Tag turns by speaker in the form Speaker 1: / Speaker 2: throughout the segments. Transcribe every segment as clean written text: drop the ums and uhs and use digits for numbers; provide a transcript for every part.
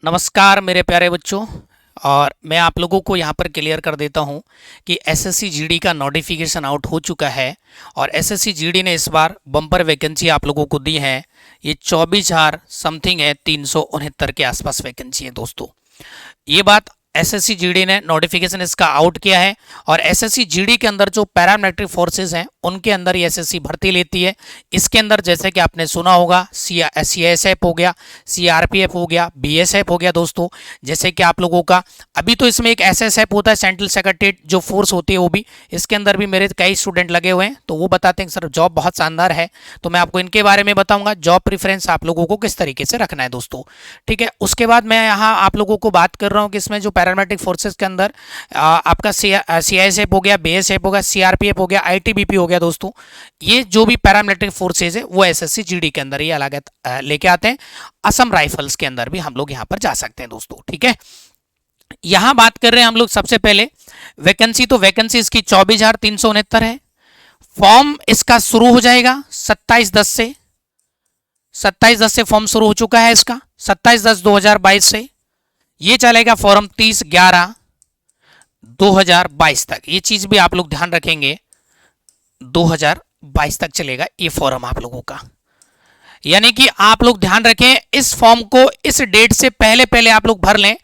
Speaker 1: नमस्कार मेरे प्यारे बच्चों। और मैं आप लोगों को यहाँ पर क्लियर कर देता हूँ कि एसएससी जीडी का नोटिफिकेशन आउट हो चुका है और एसएससी जीडी ने इस बार बम्पर वैकेंसी आप लोगों को दी है। ये 24,000 समथिंग है, 369 के आसपास वैकेंसी है दोस्तों। ये बात एसएससी जीडी ने नोटिफिकेशन इसका आउट किया है और एसएससी जीडी के अंदर जो पैरामिलिट्री फोर्सेस हैं उनके अंदर ये एसएससी भर्ती लेती है। इसके अंदर जैसे कि आपने सुना होगा सीआईएसएफ हो गया, सीआरपीएफ हो गया, बीएसएफ हो गया दोस्तों। जैसे कि आप लोगों का अभी तो इसमें एक एसएसएफ होता है, सेंट्रल सेक्रेटरीट जो फोर्स होती है वो भी इसके अंदर भी मेरे कई स्टूडेंट लगे हुए हैं, तो वो बताते हैं सर जॉब बहुत शानदार है। तो मैं आपको इनके बारे में बताऊंगा, जॉब प्रेफरेंस आप लोगों को किस तरीके से रखना है दोस्तों। ठीक है, उसके बाद मैं यहाँ आप लोगों को बात कर रहा हूँ कि इसमें जो पैरामिलिट्री फोर्सेस के अंदर आपका सीआईएसएफ हो गया, बीएसएफ हो गया, सीआरपीएफ हो गया, आईटीबीपी हो गया दोस्तों। ये जो भी पैरामिलिट्री फोर्सेज है वो एसएससी जीडी के अंदर ये अलग लेके आते हैं। असम राइफल्स के अंदर भी हम लोग यहाँ पर जा सकते हैं दोस्तों। ठीक है, यहां बात कर रहे हैं हम लोग सबसे पहले वैकेंसी। तो वैकेंसी इसकी 24,369 है। फॉर्म इसका शुरू हो जाएगा 27/10 से। 27/10 से फॉर्म शुरू हो चुका है इसका, 27/10/2022 से। ये चलेगा फॉर्म 30/11/2022 तक। ये चीज भी आप लोग ध्यान रखेंगे, 2022 तक चलेगा ये फॉर्म आप लोगों का। यानी कि आप लोग ध्यान रखें, इस फॉर्म को इस डेट से पहले पहले आप लोग भर लें,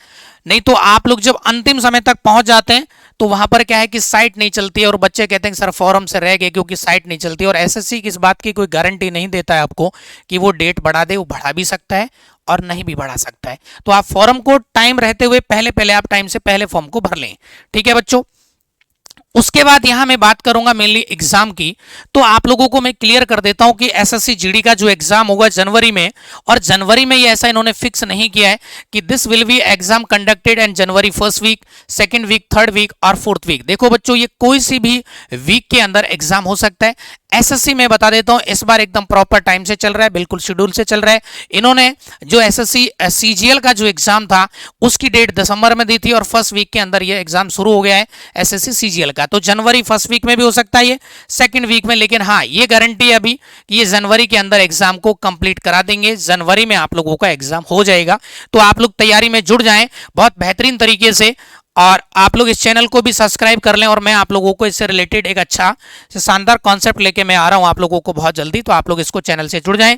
Speaker 1: नहीं तो आप लोग जब अंतिम समय तक पहुंच जाते हैं तो वहां पर क्या है कि साइट नहीं चलती है और बच्चे कहते हैं सर फॉर्म से रह गए क्योंकि साइट नहीं चलती। और एसएससी की इस बात की कोई गारंटी नहीं देता है आपको कि वो डेट बढ़ा दे, वो बढ़ा भी सकता है और नहीं भी बढ़ा सकता है। तो आप फॉर्म को टाइम रहते हुए पहले पहले आप टाइम से पहले फॉर्म को भर लें। ठीक है बच्चों, उसके बाद यहां मैं बात करूंगा मेनली एग्जाम की। तो आप लोगों को मैं क्लियर कर देता हूं कि एसएससी जीडी का जो एग्जाम होगा जनवरी में, और जनवरी में ये ऐसा इन्होंने फिक्स नहीं किया है कि this will be exam conducted in January first week, second week, third week और फोर्थ वीक। देखो बच्चों, ये कोई सी भी वीक के अंदर एग्जाम हो सकता है। एसएससी में बता देता हूं इस बार एकदम प्रॉपर टाइम से चल रहा है, बिल्कुल शेड्यूल से चल रहा है। इन्होंने जो एसएससी सीजीएल का जो एग्जाम था उसकी डेट दिसंबर में दी थी और फर्स्ट वीक के अंदर ये एग्जाम शुरू हो गया है एसएससी सीजीएल का। तो जनवरी फर्स्ट वीक में भी हो सकता है, ये सेकंड वीक में, लेकिन हाँ ये गारंटी है अभी कि ये जनवरी के अंदर एग्जाम को कंप्लीट करा देंगे। जनवरी में आप लोगों का एग्जाम हो जाएगा। तो आप लोग तैयारी में जुड़ जाएं बहुत बेहतरीन तरीके से, और आप लोग इस चैनल को भी सब्सक्राइब कर लें। और मैं आप लोगों को इससे रिलेटेड एक अच्छा शानदार कॉन्सेप्ट लेके मैं आ रहा हूं आप लोगों को बहुत जल्दी, तो आप लोग इसको चैनल से जुड़ जाएं।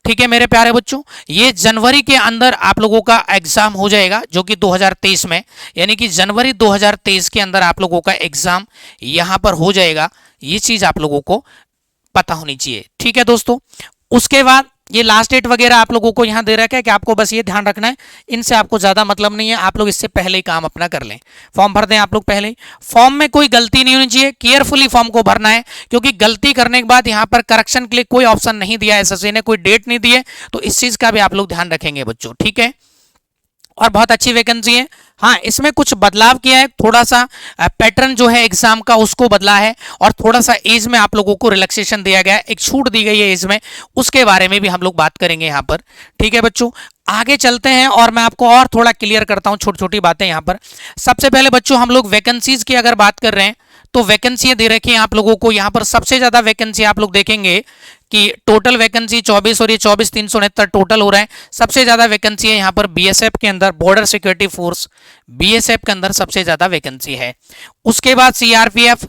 Speaker 1: ठीक है मेरे प्यारे बच्चों, ये जनवरी के अंदर आप लोगों का एग्जाम हो जाएगा जो कि 2023 में, यानी कि जनवरी 2023 के अंदर आप लोगों का एग्जाम यहां पर हो जाएगा। ये चीज आप लोगों को पता होनी चाहिए। ठीक है दोस्तों, उसके बाद ये लास्ट डेट वगैरह आप लोगों को यहां दे रखा है कि आपको बस ये ध्यान रखना है, इनसे आपको ज्यादा मतलब नहीं है। आप लोग इससे पहले ही काम अपना कर लें, फॉर्म भर दें आप लोग पहले ही। फॉर्म में कोई गलती नहीं होनी चाहिए, केयरफुली फॉर्म को भरना है, क्योंकि गलती करने के बाद यहां पर करेक्शन के लिए कोई ऑप्शन नहीं दिया है एसएससी ने, कोई डेट नहीं दी है। तो इस चीज का भी आप लोग ध्यान रखेंगे बच्चों। ठीक है, और बहुत अच्छी वैकेंसी है। हाँ, इसमें कुछ बदलाव किया है, थोड़ा सा पैटर्न जो है एग्जाम का उसको बदला है, और थोड़ा सा एज में आप लोगों को रिलैक्सेशन दिया गया है, एक छूट दी गई है एज में, उसके बारे में भी हम लोग बात करेंगे यहाँ पर। ठीक है बच्चों, आगे चलते हैं और मैं आपको और थोड़ा क्लियर करता हूँ छोटी छोटी बातें यहाँ पर। सबसे पहले बच्चों हम लोग वैकेंसीज की अगर बात कर रहे हैं तो वैकेंसी दे रखी है आप लोगों को। यहाँ पर सबसे ज्यादा वैकेंसी आप लोग देखेंगे कि टोटल वैकेंसी 24 और ये 24,369 टोटल हो रहा है। सबसे ज्यादा वैकेंसी है यहाँ पर बीएसएफ के अंदर, बॉर्डर सिक्योरिटी फोर्स, बीएसएफ के अंदर सबसे ज्यादा वैकेंसी है। उसके बाद सीआरपीएफ,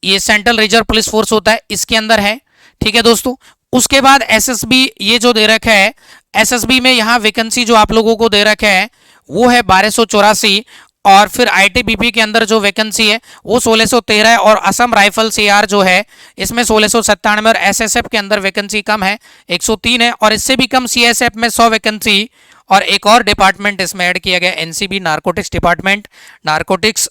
Speaker 1: ये सेंट्रल रिजर्व पुलिस फोर्स होता है, इसके अंदर है। ठीक है दोस्तों, उसके बाद एसएसबी ये जो दे रखा है, एसएसबी में यहाँ वैकेंसी जो आप लोगों को दे रखा है वो है 1284, और फिर आईटीबीपी के अंदर जो वैकेंसी है वो 1613 है, और असम राइफल सीआर जो है इसमें 1697, और एसएसएफ के अंदर वैकेंसी कम है 103 है, और इससे भी कम सीएसएफ में 100 वैकेंसी, और एक और डिपार्टमेंट इसमें ऐड किया गया NCB, narcotics department, narcotics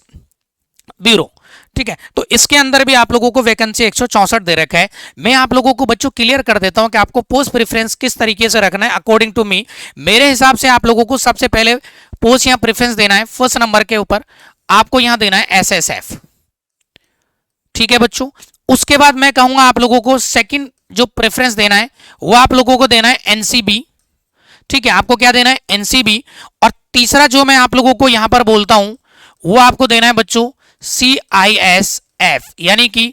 Speaker 1: bureau. ठीक है, तो इसके अंदर भी आप लोगों को वैकेंसी 164 दे रखा है। मैं आप लोगों को बच्चों क्लियर कर देता हूं कि आपको पोस्ट प्रेफरेंस किस तरीके से रखना है। अकॉर्डिंग टू मी, मेरे हिसाब से आप लोगों को सबसे पहले पोस्ट यहां प्रेफरेंस देना है, फर्स्ट नंबर के ऊपर आपको यहां देना है एसएसएफ। ठीक है बच्चों, उसके बाद मैं कहूंगा आप लोगों को सेकंड जो प्रेफरेंस देना है वो आप लोगों को देना है एनसीबी। ठीक है, आपको क्या देना है, एनसीबी। और तीसरा जो मैं आप लोगों को यहां पर बोलता हूं वो आपको देना है बच्चों सीआईएसएफ, यानी कि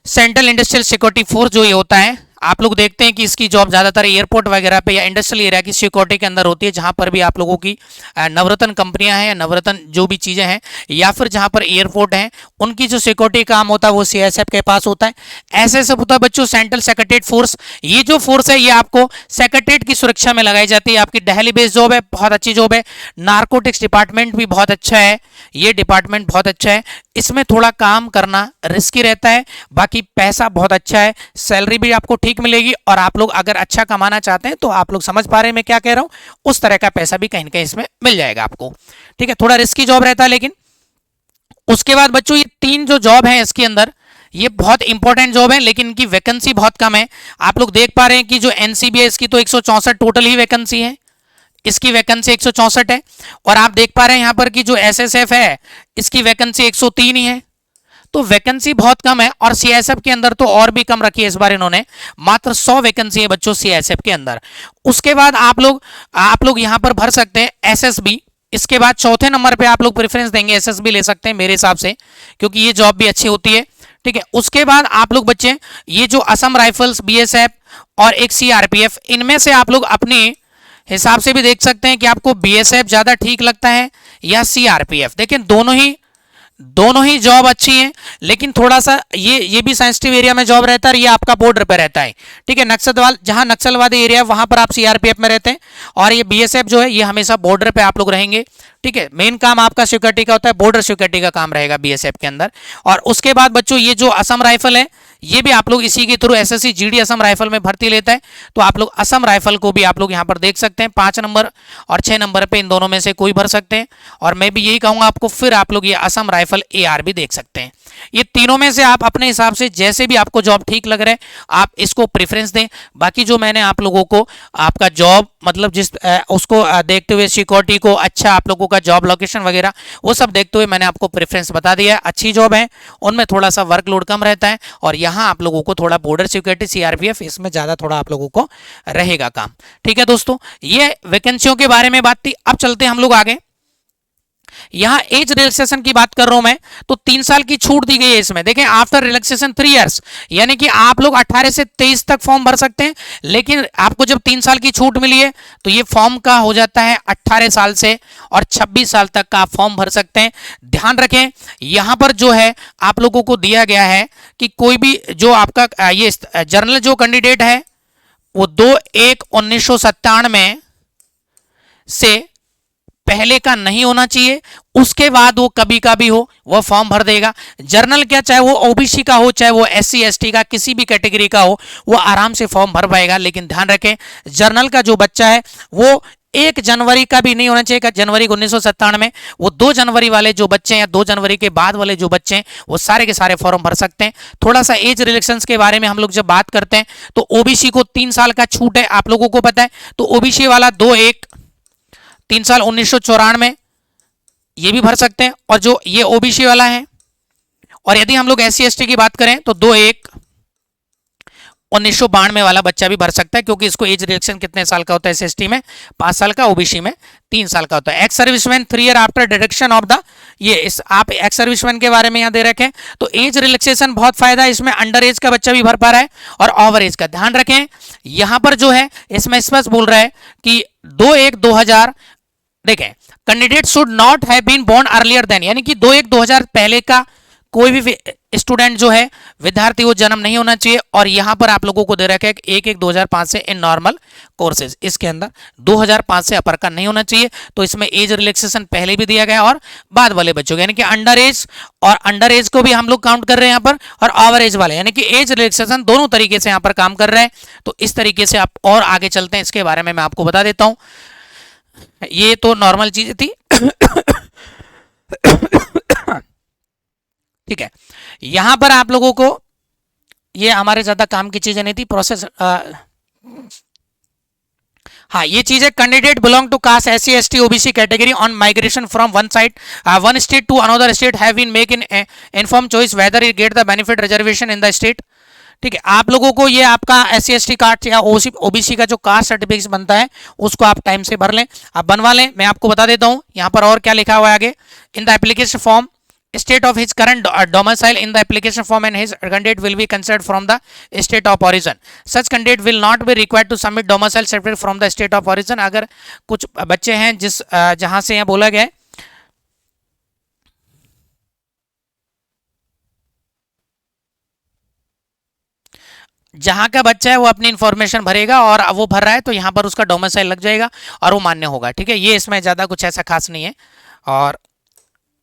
Speaker 1: सेंट्रल इंडस्ट्रियल सिक्योरिटी फोर्स जो ये होता है आप लोग देखते हैं कि इसकी जॉब ज़्यादातर एयरपोर्ट वगैरह पे या इंडस्ट्रियल एरिया की सिक्योरिटी के अंदर होती है, जहाँ पर भी आप लोगों की नवरत्न कंपनियां हैं या नवरत्न जो भी चीज़ें हैं, या फिर जहाँ पर एयरपोर्ट हैं, उनकी जो सिक्योरिटी काम होता है वो सीआईएसएफ के पास होता है। ऐसे सब होता है बच्चों सेंट्रल सेक्रेटरीट फोर्स। ये जो फोर्स है ये आपको सेक्रेटरीट की सुरक्षा में लगाई जाती है। आपकी दिल्ली बेस्ड जॉब है, बहुत अच्छी जॉब है। नारकोटिक्स डिपार्टमेंट भी बहुत अच्छा है, ये डिपार्टमेंट बहुत अच्छा है। इसमें थोड़ा काम करना रिस्की रहता है, बाकी पैसा बहुत अच्छा है, सैलरी भी आपको ठीक मिलेगी, और आप लोग अगर अच्छा कमाना चाहते हैं तो आप लोग समझ पा रहे हैं मैं क्या कह रहा हूं, उस तरह का पैसा भी कहीं ना कहीं इसमें मिल जाएगा आपको। ठीक है, थोड़ा रिस्की जॉब रहता है। लेकिन उसके बाद बच्चों ये 3 जो जॉब है इसके अंदर, ये बहुत इंपॉर्टेंट जॉब है, लेकिन इनकी वैकेंसी बहुत कम है। आप लोग देख पा रहे हैं कि जो एनसीबी है इसकी तो 164 टोटल ही वैकेंसी है, इसकी वैकेंसी 164 है। और आप देख पा रहे हैं यहाँ पर कि जो एसएसएफ है इसकी वैकेंसी 103 ही है। तो वैकेंसी बहुत कम है, और सीआईएसएफ के अंदर तो और भी कम रखी है इस बार इन्होंने, मात्र 100 वैकेंसी है बच्चों सीआईएसएफ के अंदर। उसके बाद आप लोग यहां पर भर सकते हैं एसएसबी। इसके बाद चौथे नंबर पे आप लोग प्रेफरेंस देंगे, एसएसबी ले सकते हैं मेरे हिसाब से, क्योंकि ये जॉब भी अच्छी होती है। ठीक है, उसके बाद आप लोग बच्चे ये जो असम राइफल्स, बीएसएफ और एक सीआरपीएफ, इनमें से आप लोग अपने हिसाब से भी देख सकते हैं कि आपको बीएसएफ ज्यादा ठीक लगता है या सीआरपीएफ। देखिए दोनों ही जॉब अच्छी हैं, लेकिन थोड़ा सा ये भी सेंसिटिव एरिया में जॉब रहता है, ये आपका बॉर्डर पे रहता है। ठीक है, जहां नक्सलवादी एरिया है वहां पर आप सीआरपीएफ में रहते हैं, और ये बीएसएफ जो है ये हमेशा बॉर्डर पे आप लोग रहेंगे। ठीक है, मेन काम आपका सिक्योरिटी का होता है, बॉर्डर सिक्योरिटी का काम रहेगा बीएसएफ के अंदर। और उसके बाद बच्चों ये जो असम राइफल है ये भी आप लोग इसी के through SSC GD Assam rifle में भर्ती लेता है, तो आप लोग असम राइफल को भी आप लोग यहाँ पर देख सकते हैं। 5 नंबर और 6 नंबर पे इन दोनों में से कोई भर सकते हैं, और मैं भी यही कहूंगा आपको, फिर आप लोग ये असम राइफल एआर भी देख सकते हैं। ये तीनों में से आप अपने हिसाब से जैसे भी आपको जॉब ठीक लग रहा है आप इसको प्रेफरेंस दें। बाकी जो मैंने आप लोगों को आपका जॉब मतलब उसको देखते हुए सिक्योरिटी को, अच्छा आप लोगों का जॉब लोकेशन वगैरह वो सब देखते हुए मैंने आपको प्रेफरेंस बता दिया है। अच्छी जॉब है, उनमें थोड़ा सा वर्कलोड कम रहता है, और यहाँ आप लोगों को थोड़ा बॉर्डर सिक्योरिटी सीआरपीएफ इसमें ज़्यादा थोड़ा आप लोगों को रहेगा काम। ठीक है दोस्तों, ये वैकेंसियों के बारे में बात थी। अब चलते हैं हम लोग आगे। यहां एज रिलैक्सेशन की बात कर रहा हूं मैं, तो 3 साल की छूट दी गई है इसमें। देखें, आफ्टर रिलैक्सेशन 3 इयर्स, यानी कि आप लोग 18 से 23 तक फॉर्म भर सकते हैं, लेकिन आपको जब 3 साल की छूट मिली है तो ये फॉर्म का हो जाता है 18 साल से, और 26 साल तक का आप फॉर्म भर सकते हैं। ध्यान रखें, यहां पर जो है आप लोगों को दिया गया है कि कोई भी जो आपका ये जर्नल जो कैंडिडेट है वो 2/1/1997 से पहले का नहीं होना चाहिए, उसके बाद वो कभी का भी हो वो फॉर्म भर देगा। जर्नल क्या, चाहे वो ओबीसी का हो, चाहे वो एससी एसटी का, किसी भी कैटेगरी का हो, वो आराम से फॉर्म भर पाएगा। लेकिन ध्यान रखें, जर्नल का जो बच्चा है वो 1 जनवरी का भी नहीं होना चाहिए, जनवरी 1997, वो 2 जनवरी वाले जो बच्चे हैं या 2 जनवरी के बाद वाले जो बच्चे हैं वो सारे के सारे फॉर्म भर सकते हैं। थोड़ा सा एज रिलेक्शंस के बारे में हम लोग जब बात करते हैं तो ओबीसी को 3 साल का छूट है, आप लोगों को पता है। तो ओबीसी वाला 2/1/3 साल 1994 ये भी भर सकते हैं, और जो ये ओबीसी वाला है। और यदि हम लोग एससी एसटी की बात करें तो 2/1/1992 वाला बच्चा भी भर सकता है, क्योंकि इसको एज रिलेक्शन कितने साल का होता है, एससी में 5 साल का, ओबीसी में 3 साल का होता है। Ex serviceman 3 year after deduction of the ये इस आप एक्स सर्विसमैन के बारे में यहाँ दे रखें। तो एज रिलैक्सेशन बहुत फायदा है इसमें, अंडर एज का बच्चा भी भर पा रहा है और ओवर एज का। ध्यान रखें, यहां पर जो है इसमें स्पष्ट बोल रहा है कि 2/1/2000 देखें, candidate should not have been born earlier than, यानी कि 2/1/2000 पहले का कोई भी स्टूडेंट जो है विद्यार्थी वो जन्म नहीं होना चाहिए। और यहां पर आप लोगों को दे रखा है 1/1/2005 से इन नॉर्मल कोर्सेज, इसके अंदर 2005 से अपर का नहीं होना चाहिए। तो इसमें एज रिलैक्सेशन पहले भी दिया गया और बाद वाले बच्चों को, यानी कि अंडर एज, और अंडर एज को भी हम लोग काउंट कर रहे हैं यहाँ पर, और ओवर एज वाले, यानी कि एज रिलैक्सेशन दोनों तरीके से यहाँ पर काम कर रहे हैं। तो इस तरीके से आप और आगे चलते हैं, इसके बारे में मैं आपको बता देता हूं। ये तो नॉर्मल चीज थी। ठीक है, यहां पर आप लोगों को ये हमारे ज्यादा काम की चीजें नहीं थी, प्रोसेस हाँ ये चीज है, candidate belong to caste SC ST OBC category on migration from one state to another state have been make in inform choice whether it get the benefit reservation in the state. ठीक है, आप लोगों को ये आपका SC ST card या OBC का जो कास्ट सर्टिफिकेट बनता है उसको आप टाइम से भर लें, आप बनवा लें। मैं आपको बता देता हूं यहाँ पर और क्या लिखा हुआ है आगे, in the application form state of his current domicile in the application form and his candidate will be considered from the state of origin. Such candidate will not be required to submit domicile certificate from the state of origin. अगर कुछ बच्चे हैं जिस जहां से यहाँ बोला गया है जहां का बच्चा है वो अपनी इंफॉर्मेशन भरेगा और वो भर रहा है तो यहाँ पर उसका डोमिसाइल लग जाएगा और वो मान्य होगा। ठीक है, ये इसमें ज़्यादा कुछ ऐसा खास नहीं है। और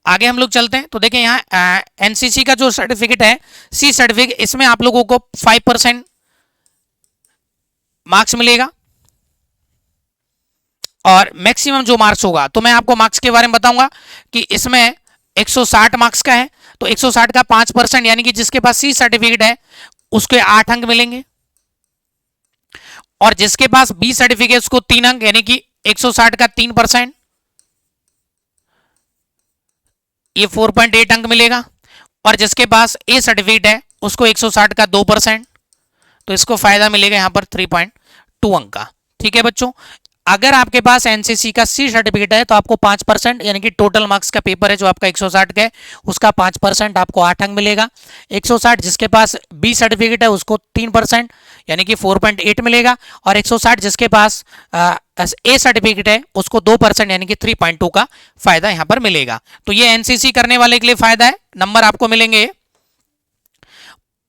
Speaker 1: आगे हम लोग चलते हैं तो देखिए यहाँ एनसीसी का जो सर्टिफिकेट है सी सर्टिफिकेट, इसमें आप लोगों को 5% मार्क्स मिलेगा और मैक्सिमम जो मार्क्स होगा, तो मैं आपको मार्क्स के बारे में बताऊंगा कि इसमें 160 मार्क्स का है तो 160 का 5% यानी कि जिसके पास सी सर्टिफिकेट है उसके 8 अंक मिलेंगे और जिसके पास बी सर्टिफिकेट उसको 3 अंक यानी कि 160 का 3% ये 4.8 अंक मिलेगा और जिसके पास ए सर्टिफिकेट है उसको 160 का 2%, तो इसको फायदा मिलेगा यहां पर 3.2 अंक का। ठीक है बच्चों, अगर आपके पास एनसीसी का सी सर्टिफिकेट है तो आपको 5% यानी कि टोटल मार्क्स का पेपर है जो आपका 160 का है उसका 5% आपको 8 अंक मिलेगा। 160 जिसके पास बी सर्टिफिकेट है उसको 3% यानी कि 4.8 मिलेगा और 160 जिसके पास ए सर्टिफिकेट है उसको 2% यानी कि 3.2 का फायदा यहां पर मिलेगा। तो ये एनसीसी करने वाले के लिए फायदा है, नंबर आपको मिलेंगे।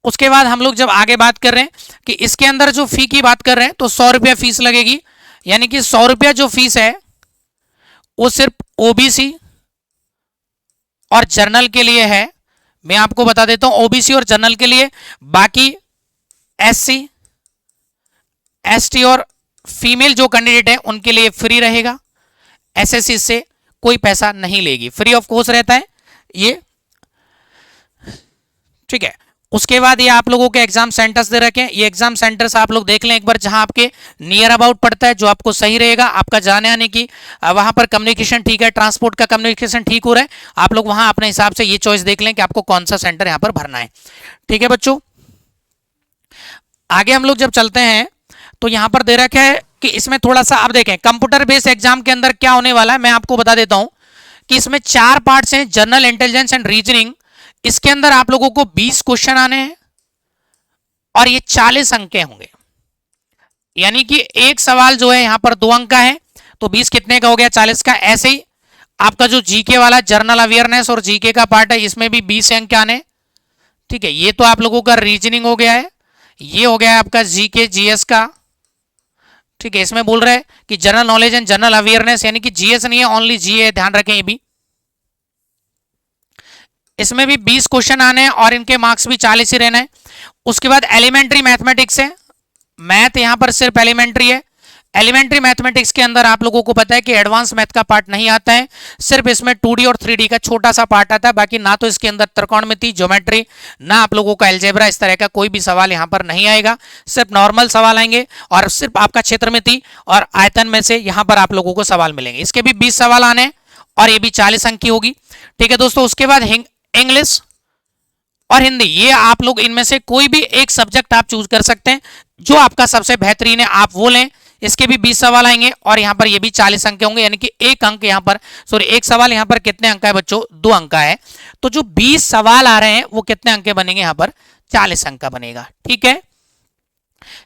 Speaker 1: उसके बाद हम लोग जब आगे बात कर रहे हैं कि इसके अंदर जो फी की बात कर रहे हैं तो 100 रुपया फीस लगेगी, यानी कि 100 रुपया जो फीस है वो सिर्फ ओबीसी और जनरल के लिए है। मैं आपको बता देता हूं ओबीसी और जनरल के लिए, बाकी एससी एसटी और फीमेल जो कैंडिडेट है उनके लिए फ्री रहेगा। एसएससी से कोई पैसा नहीं लेगी, फ्री ऑफ कॉस्ट रहता है ये। ठीक है, उसके बाद ये आप लोगों के एग्जाम सेंटर्स दे रखे हैं, ये एग्जाम सेंटर्स आप लोग देख लें एक बार जहां आपके नियर अबाउट पड़ता है, जो आपको सही रहेगा आपका जाने आने की, वहां पर कम्युनिकेशन ठीक है, ट्रांसपोर्ट का कम्युनिकेशन ठीक हो रहा है, आप लोग वहां अपने हिसाब से ये चॉइस देख लें कि आपको कौन सा सेंटर यहां पर भरना है। ठीक है बच्चों, आगे हम लोग जब चलते हैं तो यहां पर दे रखा है कि इसमें थोड़ा सा आप देखें कंप्यूटर बेस्ड एग्जाम के अंदर क्या होने वाला है, मैं आपको बता देता हूं कि इसमें 4 पार्ट्स हैं, जनरल इंटेलिजेंस एंड रीजनिंग। इसके अंदर आप लोगों को 20 क्वेश्चन आने हैं और ये 40 अंक के होंगे, यानी कि एक सवाल जो है यहां पर 2 अंक का है तो 20 कितने का हो गया, 40 का। ऐसे ही आपका जो जीके वाला जनरल अवेयरनेस और जीके का पार्ट है इसमें भी 20 अंक आने। ठीक है, ये तो आप लोगों का रीजनिंग हो गया है, ये हो गया है आपका जीके जीएस का। ठीक है, इसमें बोल रहे हैं कि general knowledge and general awareness, यानी कि जीएस नहीं है, ओनली जीए है, ध्यान रखें। ये भी इसमें भी 20 क्वेश्चन आने हैं और इनके मार्क्स भी 40 ही रहना है। उसके बाद एलिमेंट्री मैथमेटिक्स है, मैथ यहां पर सिर्फ एलिमेंट्री है। एलिमेंट्री मैथमेटिक्स के अंदर आप लोगों को पता है कि एडवांस मैथ का पार्ट नहीं आता है, सिर्फ इसमें 2D और 3D का छोटा सा पार्ट आता है, बाकी ना तो इसके अंदर त्रिकोणमिति, ज्योमेट्री, ना आप लोगों का अलजेब्रा, इस तरह का कोई भी सवाल यहां पर नहीं आएगा, सिर्फ नॉर्मल सवाल आएंगे और सिर्फ आपका क्षेत्रमिति और आयतन में से यहां पर आप लोगों को सवाल मिलेंगे। इसके भी 20 सवाल आने और ये भी 40 अंक की होगी। ठीक है दोस्तों, उसके बाद इंग्लिश और हिंदी, ये आप लोग इनमें से कोई भी एक सब्जेक्ट आप चूज कर सकते हैं, जो आपका सबसे बेहतरीन है आप वो लें। इसके भी 20 सवाल आएंगे और यहां पर ये भी 40 अंक के होंगे, यानी कि एक अंक यहां पर, सॉरी एक सवाल यहां पर कितने अंक का है बच्चों, 2 अंक का है। तो जो 20 सवाल आ रहे हैं वो कितने अंक के बनेंगे, यहां पर 40 अंक का बनेगा। ठीक है,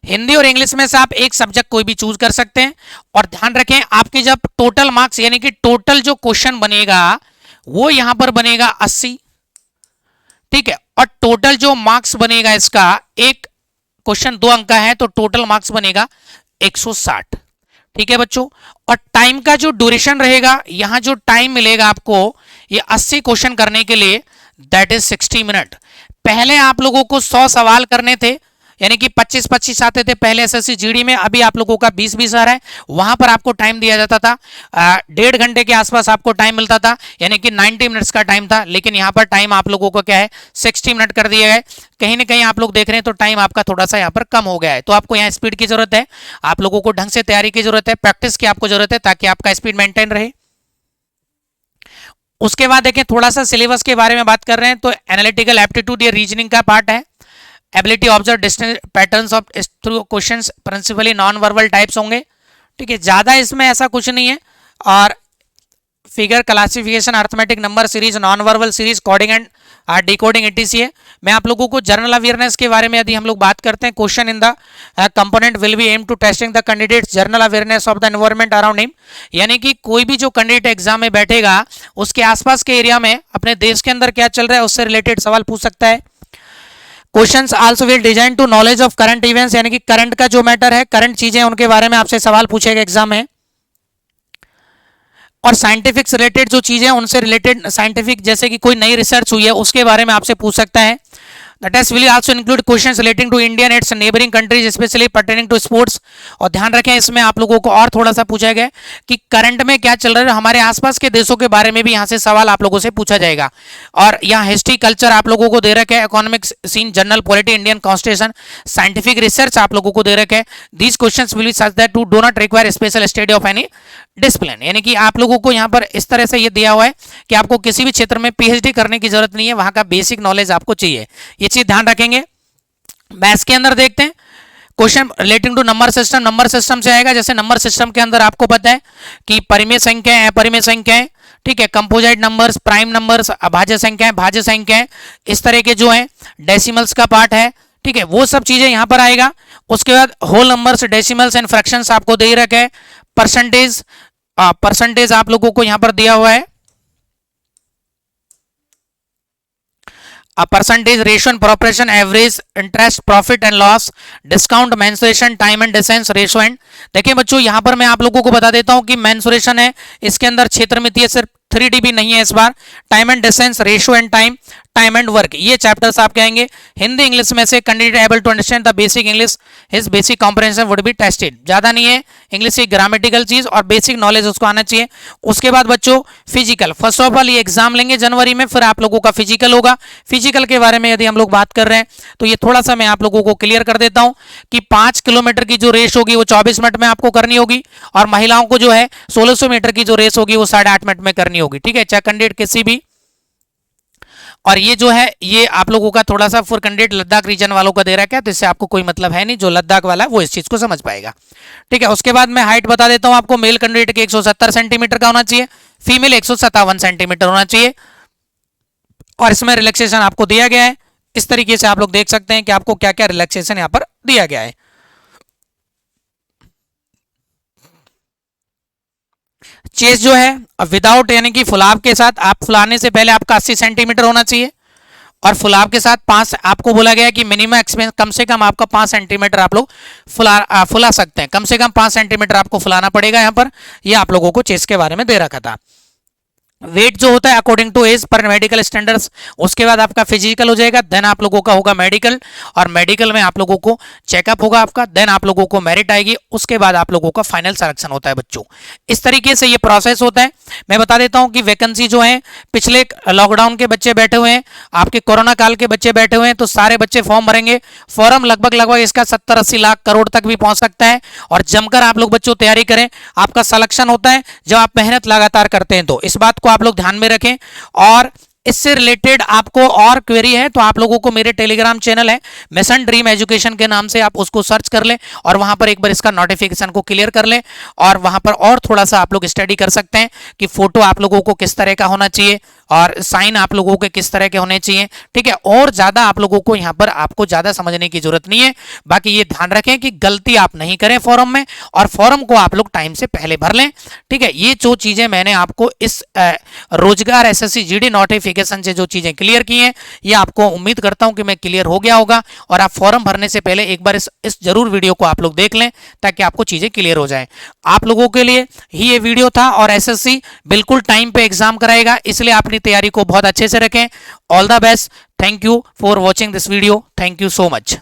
Speaker 1: हिंदी और इंग्लिश में से आप एक सब्जेक्ट कोई भी चूज कर सकते हैं और ध्यान रखें आपके जब टोटल मार्क्स यानी कि टोटल जो क्वेश्चन बनेगा वो यहां पर बनेगा 80। ठीक है, और टोटल जो मार्क्स बनेगा इसका, एक क्वेश्चन 2 अंक का है तो टोटल मार्क्स बनेगा 160। ठीक है बच्चों, और टाइम का जो ड्यूरेशन रहेगा, यहां जो टाइम मिलेगा आपको ये 80 क्वेश्चन करने के लिए, दैट इज 60 मिनट। पहले आप लोगों को 100 सवाल करने थे, यानी कि 25-25 आते थे पहले एसएससी जीडी में, अभी आप लोगों का 20-20 आ रहा है। वहां पर आपको टाइम दिया जाता था 1.5 घंटे के आसपास आपको टाइम मिलता था, यानी कि 90 मिनट्स का टाइम था, लेकिन यहां पर टाइम आप लोगों को क्या है 60 मिनट कर दिया है। कहीं ना कहीं आप लोग देख रहे हैं तो टाइम आपका थोड़ा सा यहाँ पर कम हो गया है, तो आपको यहाँ स्पीड की जरूरत है, आप लोगों को ढंग से तैयारी की जरूरत है, प्रैक्टिस की आपको जरूरत है, ताकि आपका स्पीड मेंटेन रहे। उसके बाद देखें थोड़ा सा सिलेबस के बारे में बात कर रहे हैं, तो एनालिटिकल एप्टीट्यूड ये रीजनिंग का पार्ट है। Ability observe distance patterns of through questions, principally non verbal types होंगे। ठीक है, ज्यादा इसमें ऐसा कुछ नहीं है। और figure, classification, arithmetic, number series, non verbal series, coding and decoding etc है। मैं आप लोगों को जनरल अवेयरनेस के बारे में यदि हम लोग बात करते हैं, question in the component will be aim to testing the candidates general awareness of the environment around him, यानी कि कोई भी जो कैंडिडेट एग्जाम में बैठेगा उसके आसपास के एरिया में अपने देश के अंदर क्या चल रहा है उससे रिलेटेड सवाल पूछ सकता है। Questions also will design to knowledge of current events, यानी कि करंट का जो मैटर है, करंट चीजें उनके बारे में आपसे सवाल पूछेगा एग्जाम में। और साइंटिफिक से रिलेटेड जो चीजें उनसे रिलेटेड साइंटिफिक जैसे कि कोई नई रिसर्च हुई है उसके बारे में आपसे पूछ सकता है। The test will also include questions relating to India and its neighboring countries, especially pertaining to sports। और ध्यान रखें इसमें आप लोगों को और थोड़ा सा पूछा गया कि करंट में क्या चल रहा है, हमारे आसपास के देशों के बारे में भी यहाँ से सवाल आप लोगों से पूछा जाएगा। और यहाँ हिस्ट्री, कल्चर आप लोगों को दे रखा है, economics, science, general polity, Indian constitution, scientific research आप लोगों को दे रखा है। These questions will be such that to do not require special study of any discipline, यानी कि आप लोगों को यहाँ पर इस तरह से ये दिया हुआ है कि आपको किसी भी क्षेत्र में पीएचडी करने की जरूरत नहीं है, वहां का बेसिक नॉलेज आपको चाहिए, ये चीज ध्यान रखेंगे। मैथ्स के अंदर देखते हैं question relating to number system. Number system से आएगा, जैसे नंबर सिस्टम के अंदर आपको पता है कि परिमेय संख्याएं, अपरिमेय संख्याएं, ठीक है, कंपोजिट नंबर्स, प्राइम नंबर्स, अभाज्य संख्याएं, भाज्य संख्याएं, इस तरह के जो है डेसिमल्स का पार्ट है, ठीक है, वो सब चीजें यहां पर आएगा। उसके बाद whole numbers, decimals and fractions आपको दे रखे है। परसेंटेज, परसेंटेज आप लोगों को यहां पर दिया हुआ है। Percentage, ratio and proportion, average, interest, profit and loss, discount, mensuration, time and distance, ratio and. देखिए बच्चों यहां पर मैं आप लोगों को बता देता हूं कि मेंसुरेशन है, इसके अंदर क्षेत्र मिति है, सिर्फ 3 dB नहीं है इस बार। Time and distance, ratio and time, time and work, ये चैप्टर्स आप कहेंगे। हिंदी इंग्लिश में से candidate able to understand the basic English, his basic comprehension would be tested. ज्यादा नहीं है, इंग्लिश की ग्रामेटिकल चीज और बेसिक नॉलेज उसको आना चाहिए। उसके बाद बच्चों फिजिकल, फर्स्ट ऑफ ऑल ये एग्जाम लेंगे जनवरी में, फिर आप लोगों का फिजिकल होगा। फिजिकल के बारे में यदि हम लोग बात कर रहे हैं तो ये थोड़ा सा मैं आप लोगों को क्लियर कर देता हूं कि 5 किलोमीटर की जो रेस होगी वो 24 मिनट में आपको करनी होगी, और महिलाओं को जो है 1600 मीटर की जो रेस होगी वो 8.5 मिनट में करनी होगी, ठीक है, चाहे कैंडिडेट किसी भी। और ये जो है ये आप लोगों का थोड़ा सा फॉर कैंडिडेट लद्दाख रीजन वालों का दे रहा है, तो इससे आपको कोई मतलब है नहीं, जो लद्दाख वाला है वो इस चीज को समझ पाएगा, ठीक है। उसके बाद मैं हाइट बता देता हूं आपको, मेल कैंडिडेट के 170 सेंटीमीटर का होना चाहिए, फीमेल 157 सेंटीमीटर होना चाहिए। और इसमें रिलैक्सेशन आपको दिया गया है, इस तरीके से आप लोग देख सकते हैं कि आपको क्या क्या रिलैक्सेशन यहां पर दिया गया है। चेस्ट जो है विदाउट यानी कि फुलाव के साथ, आप फुलाने से पहले आपका 80 सेंटीमीटर होना चाहिए, और फुलाव के साथ 5, आपको बोला गया कि मिनिमम एक्सपेंस कम से कम आपका 5 सेंटीमीटर आप लोग फुला सकते हैं, कम से कम 5 सेंटीमीटर आपको फुलाना पड़ेगा यहाँ पर। ये आप लोगों को चेस्ट के बारे में दे रखा था। वेट जो होता है अकॉर्डिंग टू एज पर मेडिकल स्टैंडर्ड्स। उसके बाद आपका फिजिकल हो जाएगा, देन आप लोगों का होगा मेडिकल, और मेडिकल में आप लोगों को चेकअप होगा आपका, देन आप लोगों को मेरिट आएगी, उसके बाद आप लोगों का फाइनल सिलेक्शन होता है बच्चों। इस तरीके से ये प्रोसेस होता है। मैं बता देता हूं कि वैकेंसी जो है, पिछले लॉकडाउन के बच्चे बैठे हुए हैं, आपके कोरोना काल के बच्चे बैठे हुए हैं, तो सारे बच्चे फॉर्म भरेंगे। फॉर्म लगभग इसका 70-80 लाख करोड़ तक भी पहुंच सकता है, और जमकर आप लोग बच्चों तैयारी करें। आपका सिलेक्शन होता है जब आप मेहनत लगातार करते हैं, तो इस बात को आप लोग ध्यान में रखें। और इससे रिलेटेड आपको और क्वेरी है तो आप लोगों को मेरे टेलीग्राम चैनल है मिशन ड्रीम एजुकेशन के नाम से, आप उसको सर्च कर लें और वहां पर एक बार इसका नोटिफिकेशन को क्लियर कर लें, और वहां पर और थोड़ा सा आप लोग स्टडी कर सकते हैं कि फोटो आप लोगों को किस तरह का होना चाहिए और साइन आप लोगों के किस तरह के होने चाहिए, ठीक है। और ज्यादा आप लोगों को यहाँ पर आपको ज्यादा समझने की जरूरत नहीं है। बाकी ये ध्यान रखें कि गलती आप नहीं करें फॉर्म में, और फॉर्म को आप लोग टाइम से पहले भर लें, ठीक है। ये जो चीजें मैंने आपको इस रोजगार एसएससी जीडी नोटिफिकेशन से जो चीजें क्लियर की हैं, ये आपको उम्मीद करता हूं कि मैं क्लियर हो गया होगा, और आप फॉर्म भरने से पहले एक बार इस जरूर वीडियो को आप लोग देख लें ताकि आपको चीजें क्लियर हो जाएं। आप लोगों के लिए ही ये वीडियो था, और एसएससी बिल्कुल टाइम पे एग्जाम कराएगा, इसलिए अपनी तैयारी को बहुत अच्छे से रखें। All the best. Thank you for watching this video. Thank you so much.